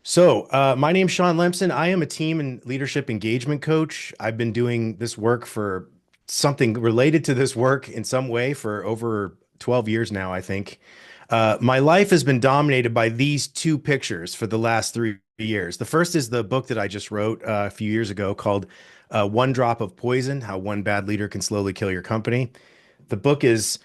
My name's Sean Lemson. I am a team and leadership engagement coach. I've been doing this work for something related to this work in some way for over 12 years now, I think. My life has been dominated by these two pictures for the last 3 years. The first is the book that I just wrote a few years ago called One Drop of Poison: How One Bad Leader Can Slowly Kill Your Company. The book is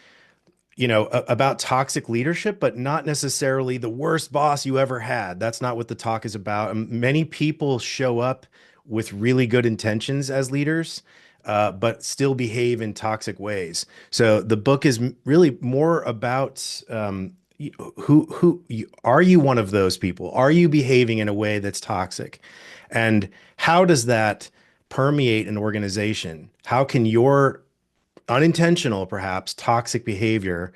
about toxic leadership, but not necessarily the worst boss you ever had. That's not what the talk is about. Many people show up with really good intentions as leaders, but still behave in toxic ways. So the book is really more about are you one of those people? Are you behaving in a way that's toxic? And how does that permeate an organization? How can your unintentional, perhaps toxic behavior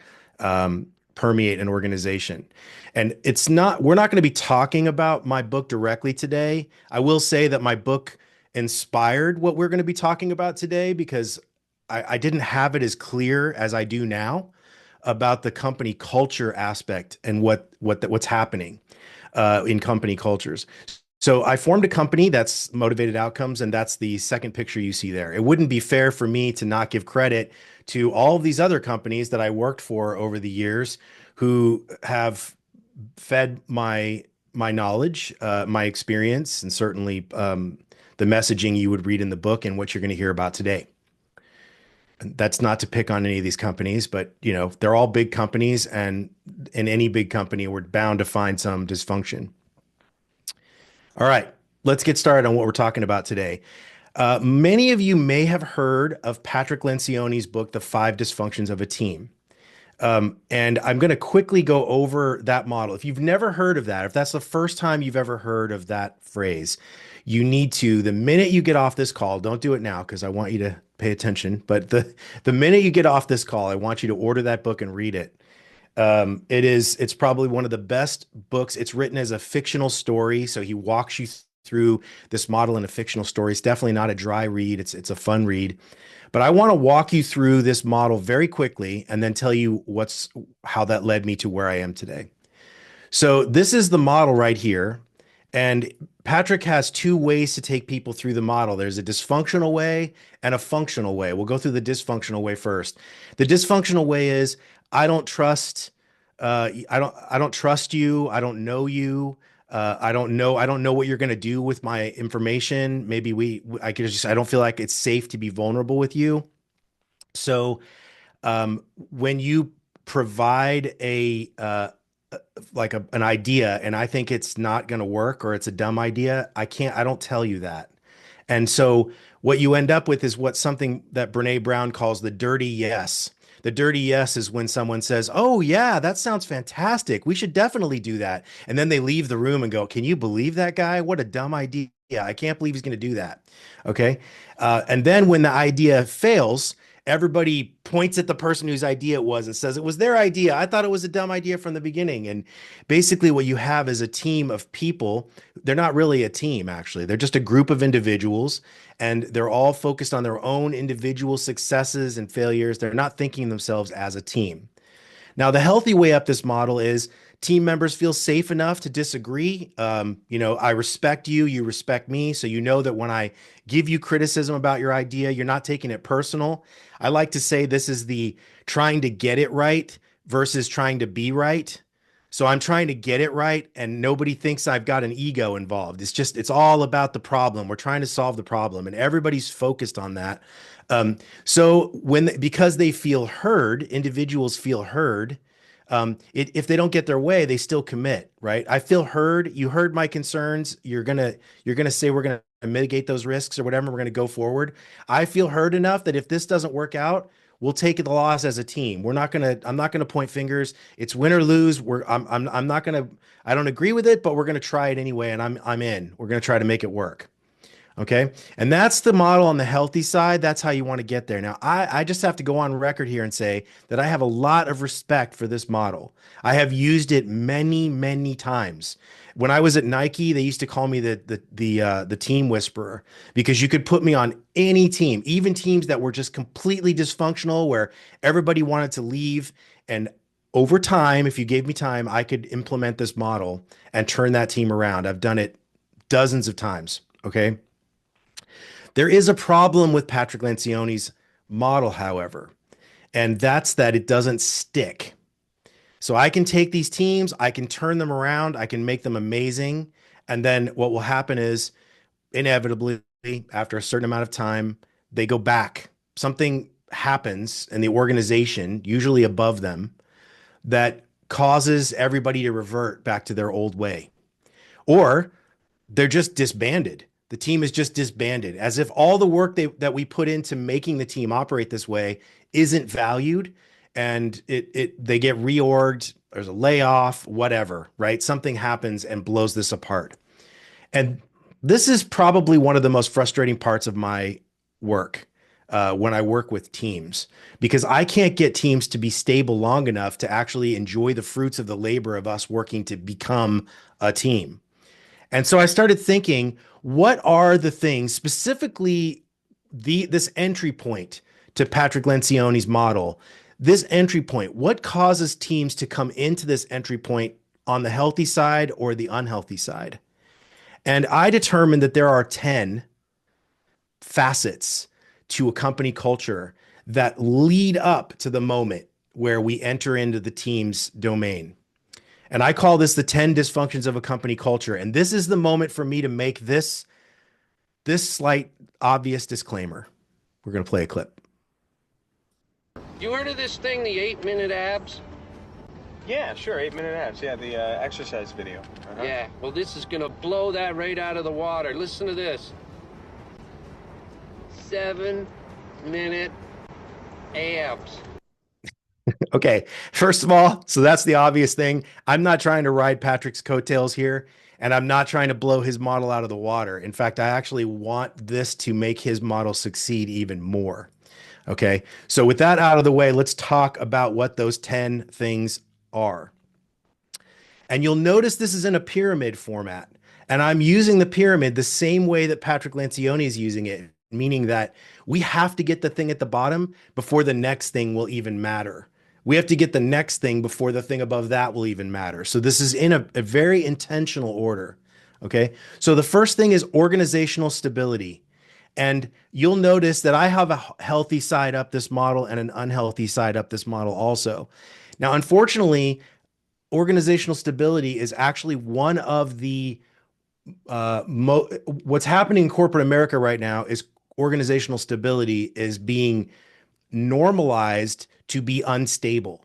permeate an organization? And we're not going to be talking about my book directly today. I will say that my book inspired what we're going to be talking about today because I didn't have it as clear as I do now about the company culture aspect and what's happening in company cultures. So I formed a company that's Motivated Outcomes, and that's the second picture you see there. It wouldn't be fair for me to not give credit to all of these other companies that I worked for over the years who have fed my knowledge, my experience, and certainly the messaging you would read in the book and what you're going to hear about today. And that's not to pick on any of these companies, but they're all big companies, and in any big company, we're bound to find some dysfunction. All right, let's get started on what we're talking about today. Many of you may have heard of Patrick Lencioni's book, The Five Dysfunctions of a Team. And I'm going to quickly go over that model. If you've never heard of that, if that's the first time you've ever heard of that phrase, you need to, the minute you get off this call, don't do it now because I want you to pay attention, but the minute you get off this call, I want you to order that book and read it. It's probably one of the best books. It's written as a fictional story, so he walks you through this model in a fictional story. It's definitely not a dry read. It's a fun read. But I want to walk you through this model very quickly and then tell you how that led me to where I am today. So this is the model right here. And Patrick has two ways to take people through the model. There's a dysfunctional way and a functional way. We'll go through the dysfunctional way first. The dysfunctional way is I don't trust you. I don't know you. I don't know what you're going to do with my information. I don't feel like it's safe to be vulnerable with you. So, when you provide an idea and I think it's not going to work or it's a dumb idea, I don't tell you that. And so what you end up with is something that Brene Brown calls the dirty yes. The dirty yes is when someone says, "Oh, yeah, that sounds fantastic. We should definitely do that." And then they leave the room and go, "Can you believe that guy? What a dumb idea. I can't believe he's going to do that." Okay. And then when the idea fails, everybody points at the person whose idea it was and says, "It was their idea. I thought it was a dumb idea from the beginning." And basically, what you have is a team of people. They're not really a team, actually. They're just a group of individuals, and they're all focused on their own individual successes and failures. They're not thinking themselves as a team. Now, the healthy way up this model is team members feel safe enough to disagree. I respect you, you respect me. So you know that when I give you criticism about your idea, you're not taking it personal. I like to say this is the trying to get it right versus trying to be right. So I'm trying to get it right, and nobody thinks I've got an ego involved. It's all about the problem. We're trying to solve the problem, and everybody's focused on that. Because they feel heard, individuals feel heard. If they don't get their way, they still commit, right? I feel heard. You heard my concerns. You're gonna say we're gonna mitigate those risks or whatever. We're gonna go forward. I feel heard enough that if this doesn't work out, we'll take the loss as a team. I'm not gonna point fingers. It's win or lose. I'm not gonna. I don't agree with it, but we're gonna try it anyway, and I'm in. We're gonna try to make it work. Okay. And that's the model on the healthy side. That's how you want to get there. Now, I just have to go on record here and say that I have a lot of respect for this model. I have used it many, many times. When I was at Nike, they used to call me the team whisperer because you could put me on any team, even teams that were just completely dysfunctional, where everybody wanted to leave. And over time, if you gave me time, I could implement this model and turn that team around. I've done it dozens of times. Okay. There is a problem with Patrick Lencioni's model, however, and that's that it doesn't stick. So I can take these teams, I can turn them around, I can make them amazing. And then what will happen is inevitably, after a certain amount of time, they go back. Something happens in the organization, usually above them, that causes everybody to revert back to their old way. Or they're just disbanded. The team is just disbanded, as if all the work that we put into making the team operate this way isn't valued, and they get reorged. There's a layoff, whatever, right? Something happens and blows this apart. And this is probably one of the most frustrating parts of my work when I work with teams, because I can't get teams to be stable long enough to actually enjoy the fruits of the labor of us working to become a team. And so I started thinking, what are the things, specifically this entry point to Patrick Lencioni's model, this entry point, what causes teams to come into this entry point on the healthy side or the unhealthy side? And I determined that there are 10 facets to a company culture that lead up to the moment where we enter into the team's domain. And I call this the 10 dysfunctions of a company culture. And this is the moment for me to make this slight obvious disclaimer. We're going to play a clip. You heard of this thing, the 8-minute abs? Yeah, sure, 8-minute abs. Yeah, the exercise video. Yeah, well, this is gonna blow that right out of the water. Listen to this. 7-minute abs. Okay, first of all, so that's the obvious thing. I'm not trying to ride Patrick's coattails here, and I'm not trying to blow his model out of the water. In fact, I actually want this to make his model succeed even more. Okay, so with that out of the way, let's talk about what those 10 things are. And you'll notice this is in a pyramid format. And I'm using the pyramid the same way that Patrick Lencioni is using it, meaning that we have to get the thing at the bottom before the next thing will even matter. We have to get the next thing before the thing above that will even matter. So this is in a very intentional order. Okay. So the first thing is organizational stability. And you'll notice that I have a healthy side up this model and an unhealthy side up this model also. Now, unfortunately, organizational stability is actually one of the what's happening in corporate America right now is organizational stability is being normalized to be unstable,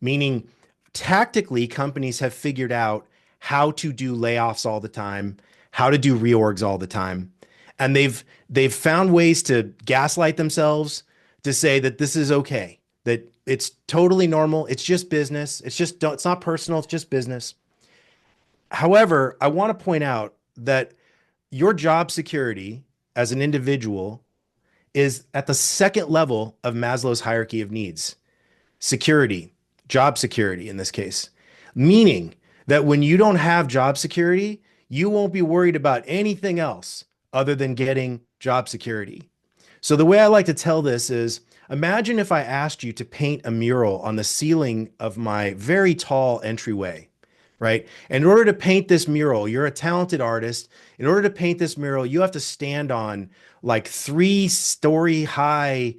meaning tactically companies have figured out how to do layoffs all the time, how to do reorgs all the time. And they've found ways to gaslight themselves to say that this is okay, that it's totally normal. It's just business. It's not personal. It's just business. However, I want to point out that your job security as an individual is at the second level of Maslow's hierarchy of needs. Security, job security in this case, meaning that when you don't have job security, you won't be worried about anything else other than getting job security. So the way I like to tell this is, imagine if I asked you to paint a mural on the ceiling of my very tall entryway, right? And in order to paint this mural, you're a talented artist. In order to paint this mural, you have to stand on like 3-story high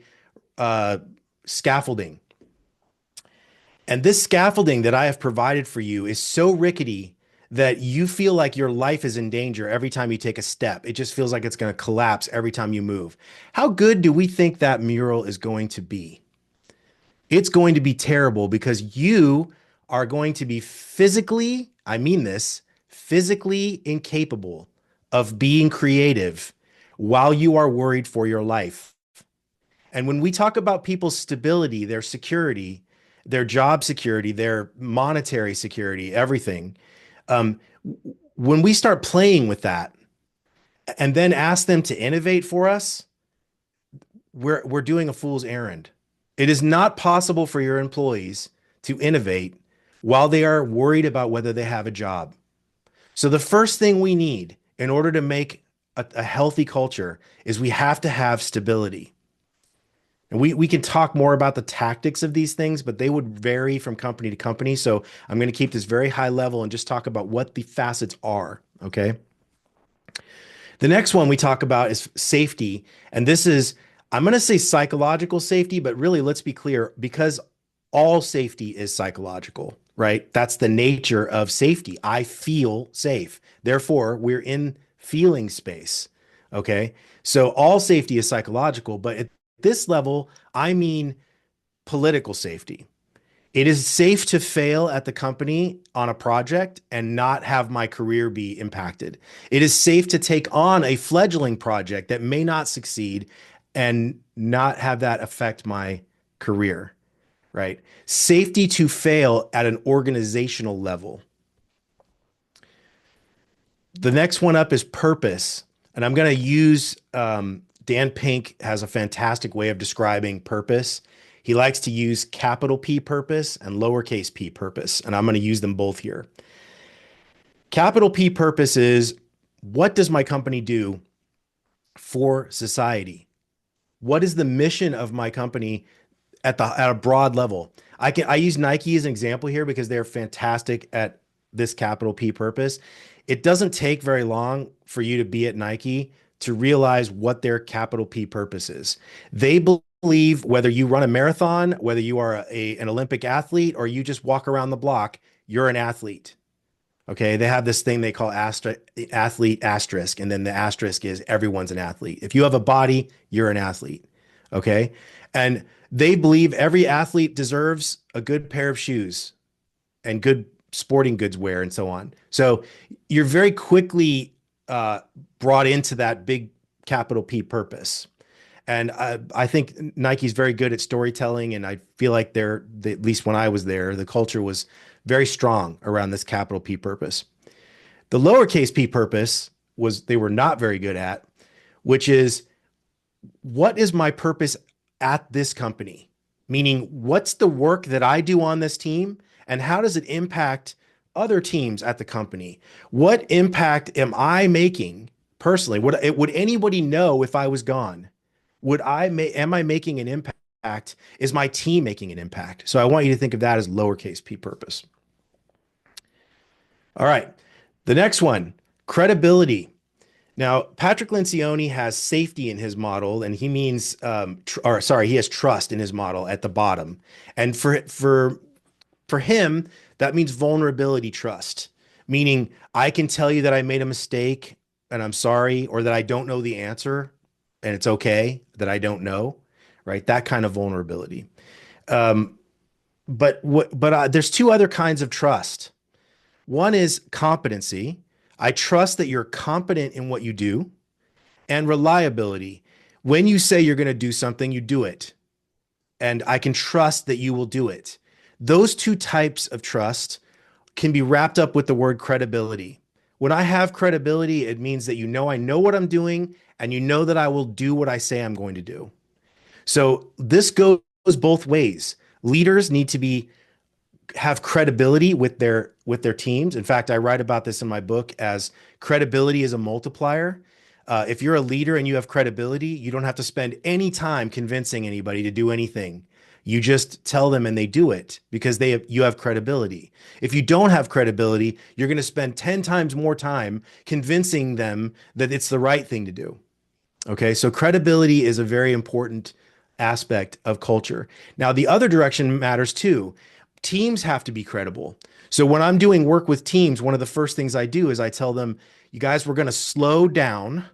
scaffolding. And this scaffolding that I have provided for you is so rickety that you feel like your life is in danger every time you take a step. It just feels like it's going to collapse every time you move. How good do we think that mural is going to be? It's going to be terrible, because you are going to be physically, I mean this, physically incapable of being creative while you are worried for your life. And when we talk about people's stability, their security, their job security, their monetary security, everything, when we start playing with that and then ask them to innovate for us, we're doing a fool's errand. It is not possible for your employees to innovate while they are worried about whether they have a job. So the first thing we need in order to make a healthy culture is we have to have stability. And we can talk more about the tactics of these things, but they would vary from company to company. So I'm going to keep this very high level and just talk about what the facets are. Okay. The next one we talk about is safety. And this is, I'm going to say psychological safety, but really let's be clear because all safety is psychological, right? That's the nature of safety. I feel safe. Therefore, we're in feeling space. Okay. So all safety is psychological, but at this level, I mean political safety. It is safe to fail at the company on a project and not have my career be impacted. It is safe to take on a fledgling project that may not succeed and not have that affect my career, right? Safety to fail at an organizational level. The next one up is purpose. And I'm going to use Dan Pink has a fantastic way of describing purpose. He likes to use capital P purpose and lowercase p purpose, and I'm going to use them both here. Capital P purpose is what does my company do for society? What is the mission of my company at a broad level? I use Nike as an example here because they're fantastic at this capital P purpose. It doesn't take very long for you to be at Nike to realize what their capital P purpose is. They believe whether you run a marathon, whether you are an Olympic athlete, or you just walk around the block, you're an athlete. Okay. They have this thing they call athlete asterisk. And then the asterisk is everyone's an athlete. If you have a body, you're an athlete. Okay. And they believe every athlete deserves a good pair of shoes and good sporting goods wear and so on. So you're very quickly brought into that big capital P purpose. And I think Nike's very good at storytelling. And I feel like at least when I was there, the culture was very strong around this capital P purpose. The lowercase p purpose they were not very good at, which is what is my purpose at this company? Meaning, what's the work that I do on this team and how does it impact other teams at the company? What impact am I making personally? Would anybody know if I was gone? Am I making an impact? Is my team making an impact? So I want you to think of that as lowercase p purpose. All right. The next one, credibility. Now, Patrick Lencioni has safety in his model, and he means, he has trust in his model at the bottom. And for him, that means vulnerability trust, meaning I can tell you that I made a mistake and I'm sorry, or that I don't know the answer and it's okay that I don't know, right? That kind of vulnerability. But there's two other kinds of trust. One is competency. I trust that you're competent in what you do, and reliability. When you say you're going to do something, you do it. And I can trust that you will do it. Those two types of trust can be wrapped up with the word credibility. When I have credibility, it means that I know what I'm doing, and you know that I will do what I say I'm going to do. So this goes both ways. Leaders need to have credibility with their teams. In fact, I write about this in my book as credibility is a multiplier. If you're a leader and you have credibility, you don't have to spend any time convincing anybody to do anything. You just tell them and they do it because you have credibility. If you don't have credibility, you're going to spend 10 times more time convincing them that it's the right thing to do. Okay, so credibility is a very important aspect of culture. Now, the other direction matters too. Teams have to be credible. So when I'm doing work with teams, one of the first things I do is I tell them, you guys, we're going to slow down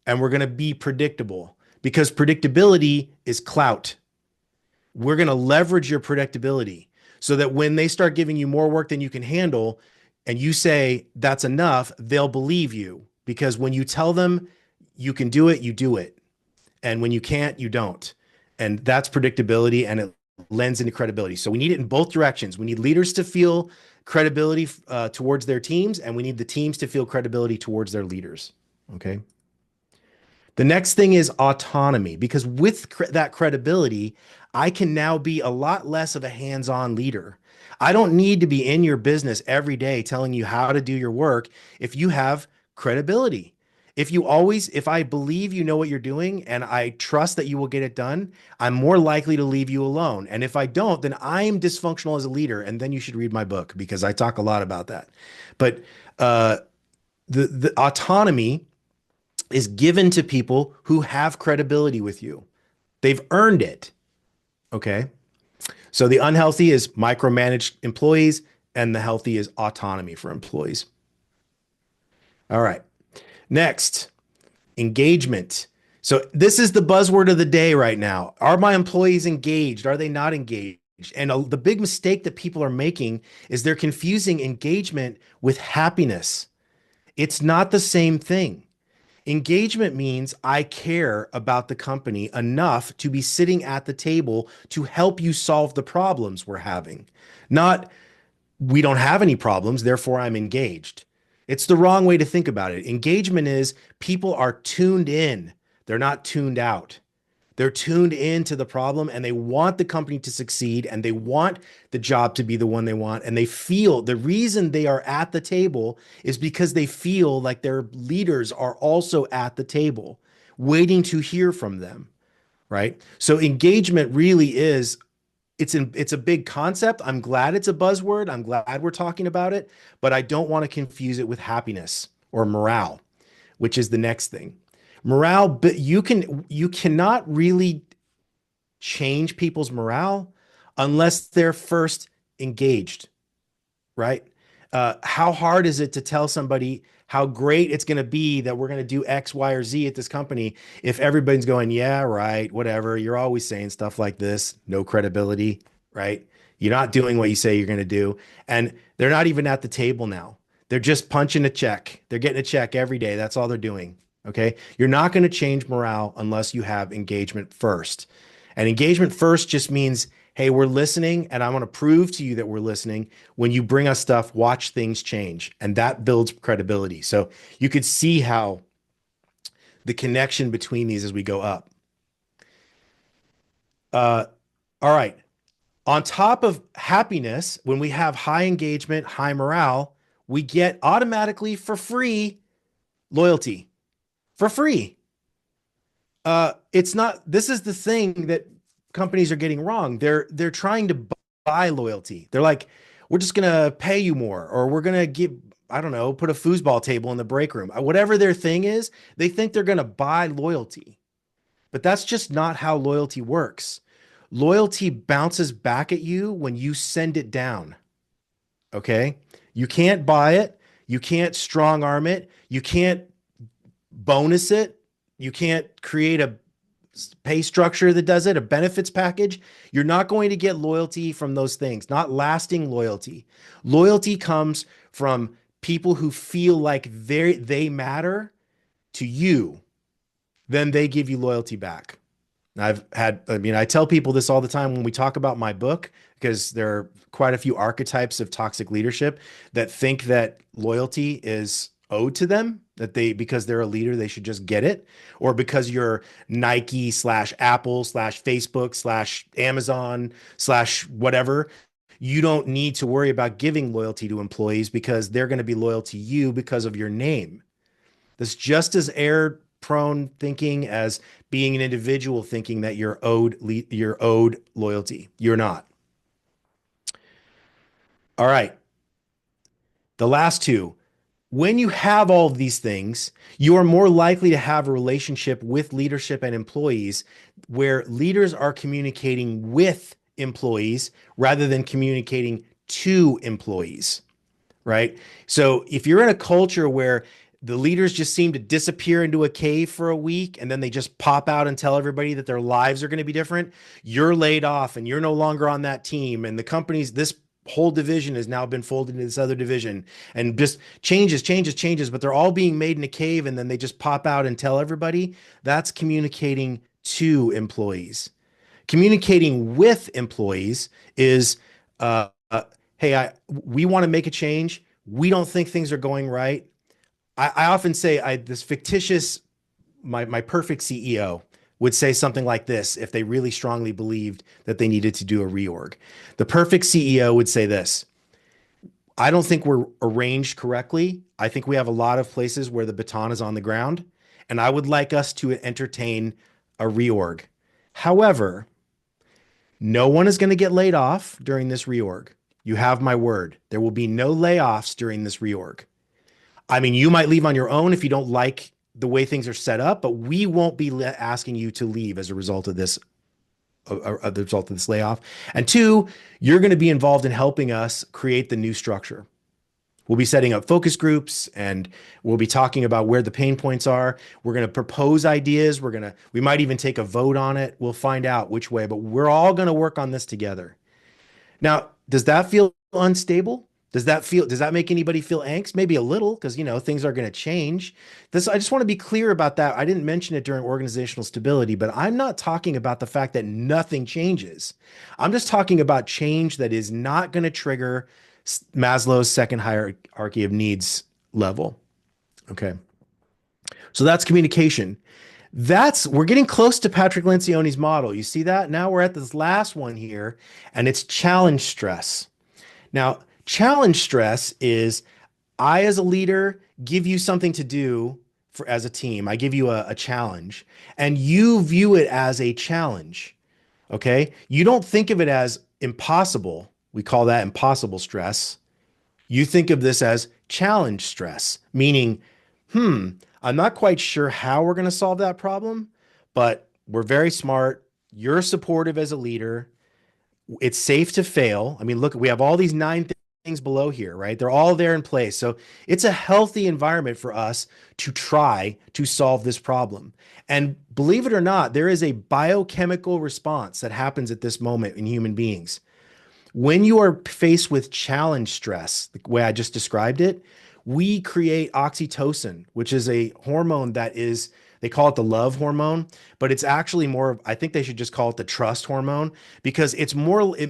and we're going to be predictable because predictability is clout. We're going to leverage your predictability so that when they start giving you more work than you can handle and you say that's enough, they'll believe you because when you tell them you can do it, you do it. And when you can't, you don't. And that's predictability and it lends into credibility. So we need it in both directions. We need leaders to feel credibility towards their teams, and we need the teams to feel credibility towards their leaders. Okay. The next thing is autonomy, because with that credibility, I can now be a lot less of a hands-on leader. I don't need to be in your business every day telling you how to do your work if you have credibility. If I believe you know what you're doing and I trust that you will get it done, I'm more likely to leave you alone. And if I don't, then I am dysfunctional as a leader. And then you should read my book because I talk a lot about that. But uh, the autonomy is given to people who have credibility with you. They've earned it. Okay. So the unhealthy is micromanaged employees, and the healthy is autonomy for employees. All right. Next, engagement. So this is the buzzword of the day right now. Are my employees engaged? Are they not engaged? And the big mistake that people are making is they're confusing engagement with happiness. It's not the same thing. Engagement means I care about the company enough to be sitting at the table to help you solve the problems we're having. Not we don't have any problems, therefore I'm engaged. It's the wrong way to think about it. Engagement is people are tuned in, they're not tuned out. They're tuned into the problem and they want the company to succeed and they want the job to be the one they want. And they feel the reason they are at the table is because they feel like their leaders are also at the table waiting to hear from them, right? So engagement really is it's a big concept. I'm glad it's a buzzword. I'm glad we're talking about it, but I don't want to confuse it with happiness or morale, which is the next thing. Morale, but you cannot really change people's morale unless they're first engaged, right? How hard is it to tell somebody how great it's going to be that we're going to do X, Y, or Z at this company if everybody's going, yeah, right, whatever. You're always saying stuff like this, no credibility, right? You're not doing what you say you're going to do. And they're not even at the table now. They're just punching a check. They're getting a check every day. That's all they're doing. Okay. You're not going to change morale unless you have engagement first. And engagement first just means, hey, we're listening, and I want to prove to you that we're listening. When you bring us stuff, watch things change. And that builds credibility. So you could see how the connection between these as we go up. All right. On top of happiness, when we have high engagement, high morale, we get automatically for free loyalty. For free. It's not, this is the thing that companies are getting wrong. They're trying to buy loyalty. They're like, we're just gonna pay you more, or we're gonna give, I don't know, put a foosball table in the break room. Whatever their thing is, they think they're gonna buy loyalty. But that's just not how loyalty works. Loyalty bounces back at you when you send it down. Okay? You can't buy it, you can't strong arm it, you can't bonus it, you can't create a pay structure that does it, a benefits package. You're not going to get loyalty from those things, not lasting loyalty. Loyalty comes from people who feel like they matter to you, then they give you loyalty back. I tell people this all the time when we talk about my book, because there are quite a few archetypes of toxic leadership that think that loyalty is owed to them, that because they're a leader, they should just get it, or because you're Nike / Apple / Facebook / Amazon / whatever, you don't need to worry about giving loyalty to employees because they're going to be loyal to you because of your name. That's just as error prone thinking as being an individual thinking that you're owed loyalty. You're not. All right. The last two. When you have all of these things, you are more likely to have a relationship with leadership and employees where leaders are communicating with employees rather than communicating to employees, right? So if you're in a culture where the leaders just seem to disappear into a cave for a week and then they just pop out and tell everybody that their lives are going to be different, you're laid off and you're no longer on that team. And the company's, this whole division has now been folded into this other division and just changes, but they're all being made in a cave and then they just pop out and tell everybody. That's communicating to employees. Communicating with employees is, hey, we want to make a change. We don't think things are going right. I often say this fictitious, my perfect CEO would say something like this if they really strongly believed that they needed to do a reorg. The perfect CEO would say this: I don't think we're arranged correctly. I think we have a lot of places where the baton is on the ground, and I would like us to entertain a reorg. However, no one is going to get laid off during this reorg. You have my word. There will be no layoffs during this reorg. I mean, you might leave on your own if you don't like the way things are set up, but we won't be asking you to leave as a result of this the result of this layoff. And two, you're going to be involved in helping us create the new structure. We'll be setting up focus groups and we'll be talking about where the pain points are. We're going to propose ideas. We might even take a vote on it. We'll find out which way, but we're all going to work on this together. Now, does that feel unstable? Does that make anybody feel angst? Maybe a little, because things are going to change. I just want to be clear about that. I didn't mention it during organizational stability, but I'm not talking about the fact that nothing changes. I'm just talking about change that is not going to trigger Maslow's second hierarchy of needs level. Okay. So that's communication. We're getting close to Patrick Lencioni's model. You see that? Now we're at this last one here, and it's challenge stress. Now, challenge stress is I, as a leader, give you something to do as a team. I give you a challenge, and you view it as a challenge. Okay. You don't think of it as impossible. We call that impossible stress. You think of this as challenge stress, meaning, I'm not quite sure how we're going to solve that problem, but we're very smart. You're supportive as a leader. It's safe to fail. I mean, look, we have all these 9 things below here, right? They're all there in place. So it's a healthy environment for us to try to solve this problem. And believe it or not, there is a biochemical response that happens at this moment in human beings. When you are faced with challenge stress, the way I just described it, we create oxytocin, which is a hormone they call it the love hormone, but it's actually more, I think they should just call it the trust hormone, because it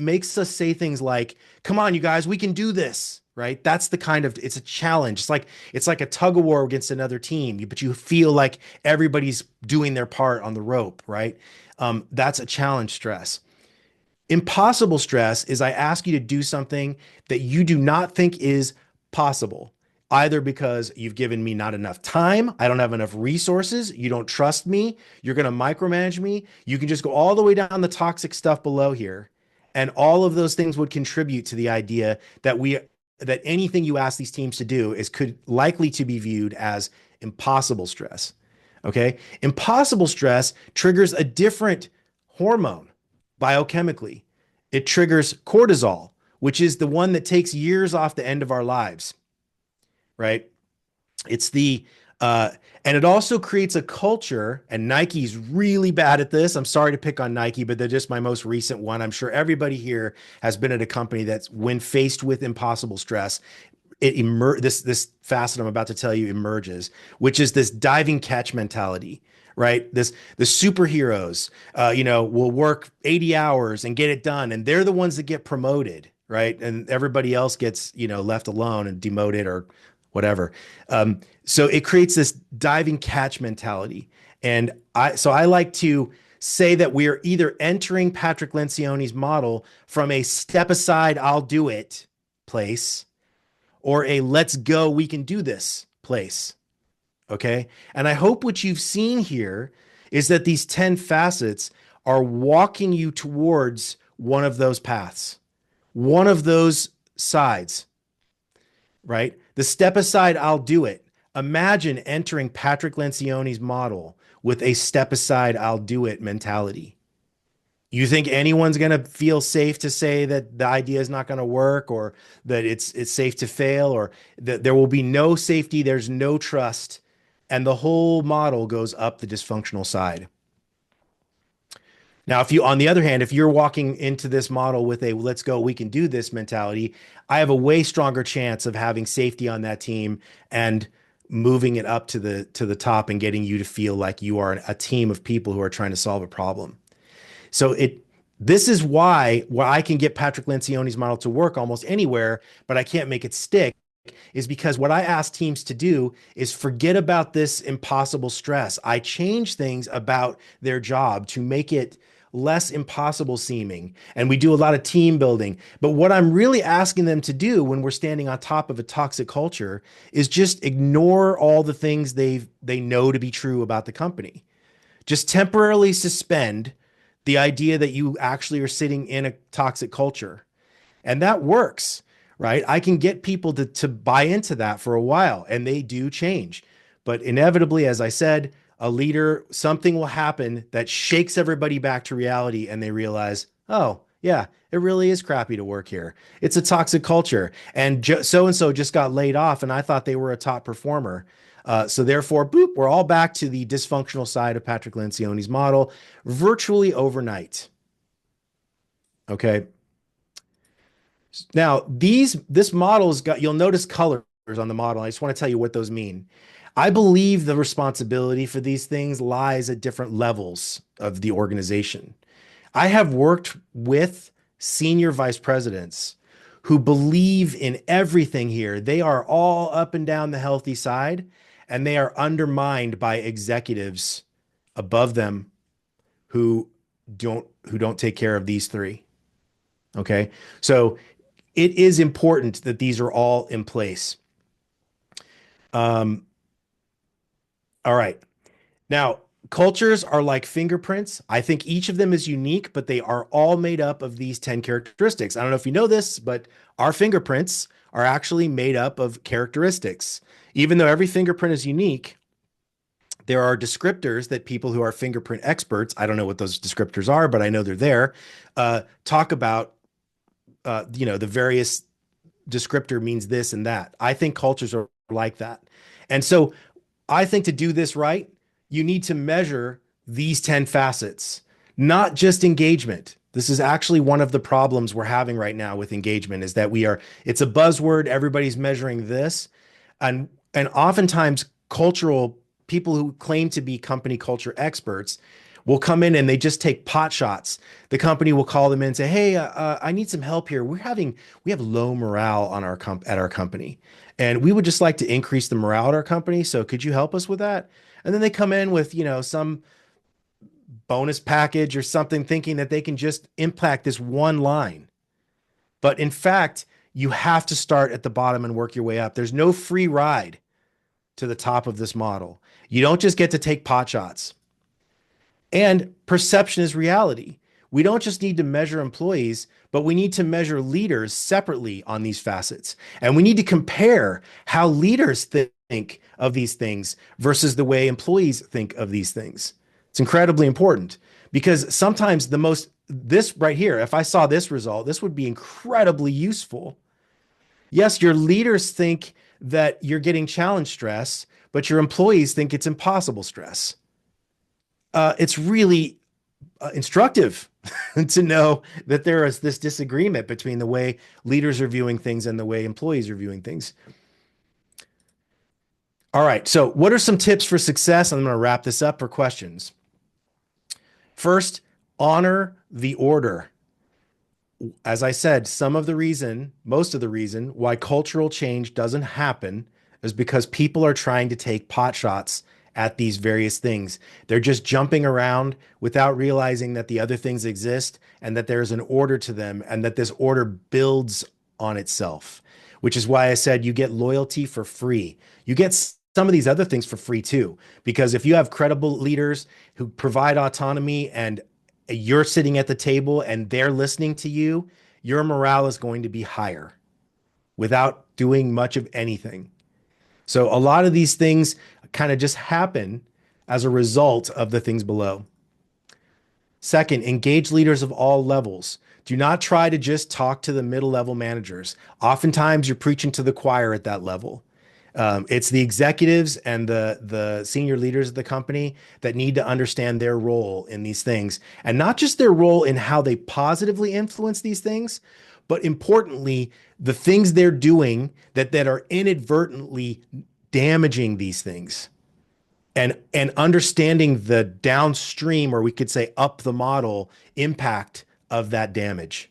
makes us say things like, come on, you guys, we can do this, right? That's it's a challenge. It's like a tug of war against another team, but you feel like everybody's doing their part on the rope, right? That's a challenge stress. Impossible stress is I ask you to do something that you do not think is possible, either because you've given me not enough time, I don't have enough resources, you don't trust me, you're going to micromanage me. You can just go all the way down the toxic stuff below here. And all of those things would contribute to the idea that anything you ask these teams to do could likely to be viewed as impossible stress. Okay. Impossible stress triggers a different hormone biochemically. It triggers cortisol, which is the one that takes years off the end of our lives. Right? And it also creates a culture, and Nike's really bad at this. I'm sorry to pick on Nike, but they're just my most recent one. I'm sure everybody here has been at a company that's, when faced with impossible stress, this facet I'm about to tell you emerges, which is this diving catch mentality, right? The superheroes, will work 80 hours and get it done, and they're the ones that get promoted, right? And everybody else gets, left alone and demoted or whatever. So it creates this diving catch mentality. And I like to say that we are either entering Patrick Lencioni's model from a step aside, I'll do it place, or a let's go, we can do this place. Okay. And I hope what you've seen here is that these 10 facets are walking you towards one of those paths, one of those sides, right? The step aside, I'll do it. Imagine entering Patrick Lencioni's model with a step aside, I'll do it mentality. You think anyone's going to feel safe to say that the idea is not going to work, or that it's safe to fail, or that there will be no safety, there's no trust, and the whole model goes up the dysfunctional side. Now, on the other hand, if you're walking into this model with a let's go, we can do this mentality, I have a way stronger chance of having safety on that team and moving it up to the top and getting you to feel like you are a team of people who are trying to solve a problem. So this is why I can get Patrick Lencioni's model to work almost anywhere, but I can't make it stick, is because what I ask teams to do is forget about this impossible stress. I change things about their job to make it less impossible seeming. And we do a lot of team building. But what I'm really asking them to do when we're standing on top of a toxic culture is just ignore all the things they know to be true about the company. Just temporarily suspend the idea that you actually are sitting in a toxic culture. And that works, right? I can get people to buy into that for a while, and they do change. But inevitably, as I said, a leader, something will happen that shakes everybody back to reality, and they realize, oh, yeah, it really is crappy to work here. It's a toxic culture. And so and so just got laid off, and I thought they were a top performer. So therefore, boop, we're all back to the dysfunctional side of Patrick Lencioni's model virtually overnight. Okay. Now, this model's got, you'll notice colors on the model. I just want to tell you what those mean. I believe the responsibility for these things lies at different levels of the organization. I have worked with senior vice presidents who believe in everything here. They are all up and down the healthy side, and they are undermined by executives above them who don't take care of these three. Okay. So it is important that these are all in place. All right. Now, cultures are like fingerprints. I think each of them is unique, but they are all made up of these 10 characteristics. I don't know if you know this, but our fingerprints are actually made up of characteristics. Even though every fingerprint is unique, there are descriptors that people who are fingerprint experts, I don't know what those descriptors are, but I know they're there, talk about, the various descriptor means this and that. I think cultures are like that. And so I think to do this right, you need to measure these 10 facets, not just engagement. This is actually one of the problems we're having right now with engagement is that it's a buzzword. Everybody's measuring this. And oftentimes cultural people who claim to be company culture experts will come in and they just take pot shots. The company will call them in and say, "Hey, I need some help here. We have low morale on at our company, and we would just like to increase the morale at our company. So could you help us with that?" And then they come in with, some bonus package or something, thinking that they can just impact this one line. But in fact, you have to start at the bottom and work your way up. There's no free ride to the top of this model. You don't just get to take pot shots. And perception is reality. We don't just need to measure employees, but we need to measure leaders separately on these facets. And we need to compare how leaders think of these things versus the way employees think of these things. It's incredibly important because sometimes this right here, if I saw this result, this would be incredibly useful. Yes, your leaders think that you're getting challenge stress, but your employees think it's impossible stress. It's really instructive to know that there is this disagreement between the way leaders are viewing things and the way employees are viewing things. All right. So what are some tips for success? I'm going to wrap this up for questions. First, honor the order. As I said, most of the reason why cultural change doesn't happen is because people are trying to take pot shots at these various things. They're just jumping around without realizing that the other things exist and that there's an order to them and that this order builds on itself, which is why I said you get loyalty for free. You get some of these other things for free too, because if you have credible leaders who provide autonomy and you're sitting at the table and they're listening to you, your morale is going to be higher without doing much of anything. So a lot of these things kind of just happen as a result of the things below. Second, engage leaders of all levels. Do not try to just talk to the middle level managers. Oftentimes you're preaching to the choir at that level. It's the executives and the senior leaders of the company that need to understand their role in these things, and not just their role in how they positively influence these things, but importantly, the things they're doing that are inadvertently damaging these things, and understanding the downstream, or we could say up the model impact of that damage.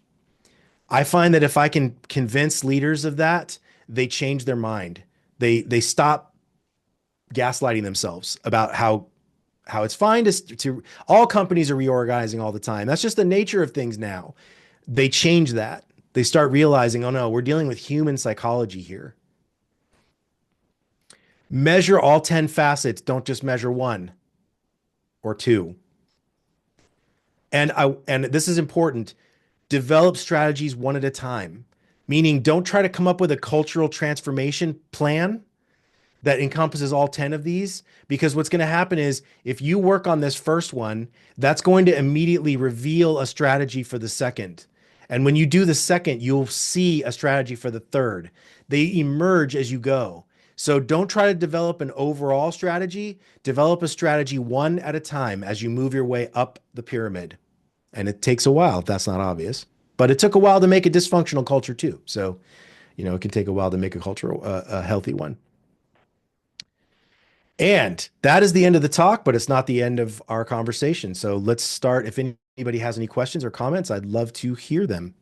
I find that if I can convince leaders of that, they change their mind. They stop gaslighting themselves about how how it's fine to all companies are reorganizing all the time. That's just the nature of things now. They change that. They start realizing, oh no, we're dealing with human psychology here. Measure all 10 facets. Don't just measure one or two. And this is important. Develop strategies one at a time. Meaning don't try to come up with a cultural transformation plan that encompasses all 10 of these, because what's going to happen is if you work on this first one, that's going to immediately reveal a strategy for the second. And when you do the second, you'll see a strategy for the third. They emerge as you go. So don't try to develop an overall strategy. Develop a strategy one at a time as you move your way up the pyramid. And it takes a while if that's not obvious. But it took a while to make a dysfunctional culture too. So, it can take a while to make a culture a healthy one. And that is the end of the talk, but it's not the end of our conversation. So let's start. If anybody has any questions or comments, I'd love to hear them.